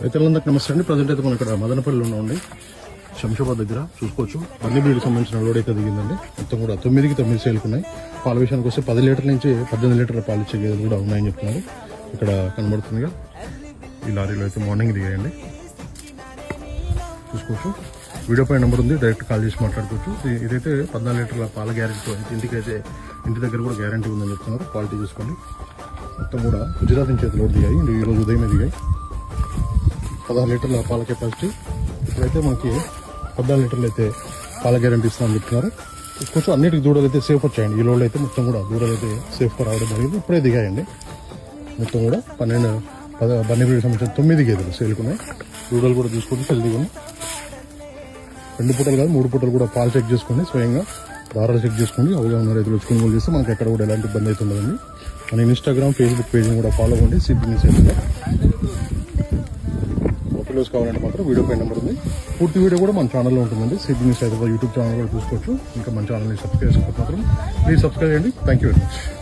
రైతులందరికీ నమస్తే అండి. ప్రజెంట్ అయితే మనం ఇక్కడ మదనపల్లిలో ఉన్నామండి, శంషాబాద్ దగ్గర. చూసుకోవచ్చు బన్నీ బ్రీడ్కి సంబంధించిన లోడ్ అయితే దిగిందండి. మొత్తం కూడా 9కి 9 సేల్కున్నాయి. పాల విషయానికి వస్తే 10 లీటర్ల నుంచి 18 లీటర్ల పాలు ఇచ్చే గేదెలు కూడా ఉన్నాయని చెప్తున్నారు. ఇక్కడ కనబడుతుందిగా ఈ లారీలో అయితే మార్నింగ్ దిగాయండి. చూసుకోవచ్చు, వీడియో పై నెంబర్ ఉంది, డైరెక్ట్ కాల్ చేసి మాట్లాడుకోవచ్చు. ఇదైతే 14 లీటర్ల పాల గ్యారెంటీతో ఇంటికైతే ఇంటి దగ్గర కూడా గ్యారెంటీ ఉందని చెప్తున్నారు. క్వాలిటీ చూసుకోండి. మొత్తం కూడా గుజరాత్ నుంచి అయితే లోడ్ దిగాయి. ఈరోజు ఉదయమే దిగాయి. 16 లీటర్ల పాల కెపాసిటీ. ఇప్పుడైతే మనకి 14 లీటర్లు అయితే పాల గ్యారెంటీ ఇస్తామని చెప్తున్నారు. కొంచెం అన్నిటికి దూడలు అయితే సేఫ్ వచ్చాయండి. ఈ లోడ్లు అయితే మొత్తం కూడా దూడలు అయితే సేఫ్గా రావడం జరిగింది. ఇప్పుడే దిగాయండి. మొత్తం కూడా 12 బన్నీ బ్రీడ్కి సంబంధించిన 9 గేదెలు సేల్కున్నాయి. దూడలు కూడా చూసుకుంటే హెల్దీగా ఉన్నాయి. 2 పూటలు కాదు 3 పూటలు కూడా పాలు చెక్ చేసుకోండి. స్వయంగా దారాలు చెక్ చేసుకోండి. అవగాహన రైతులు వచ్చి కొనుగోలు చేస్తే మనకి ఎక్కడ కూడా ఎలాంటి ఇబ్బంది అయితే ఉండదండి. మన ఇన్స్టాగ్రామ్, ఫేస్బుక్ పేజ్ని కూడా ఫాలో అవ్వండి. సిబిని సేఫ్గా వీడియోస్ కావాలంటే మాత్రం వీడియో పై నెంబర్ ఉంది. పూర్తి వీడియో కూడా మన ఛానల్లో ఉంటుందండి. సిబిని హైదరాబాద్ యూట్యూబ్ ఛానల్ కూడా చూసుకోవచ్చు. ఇంకా మన ఛానల్ని సబ్స్క్రైబ్ చేసుకోకపోతే మాత్రం ప్లీజ్ సబ్స్క్రైబ్ చేయండి. Thank you very much.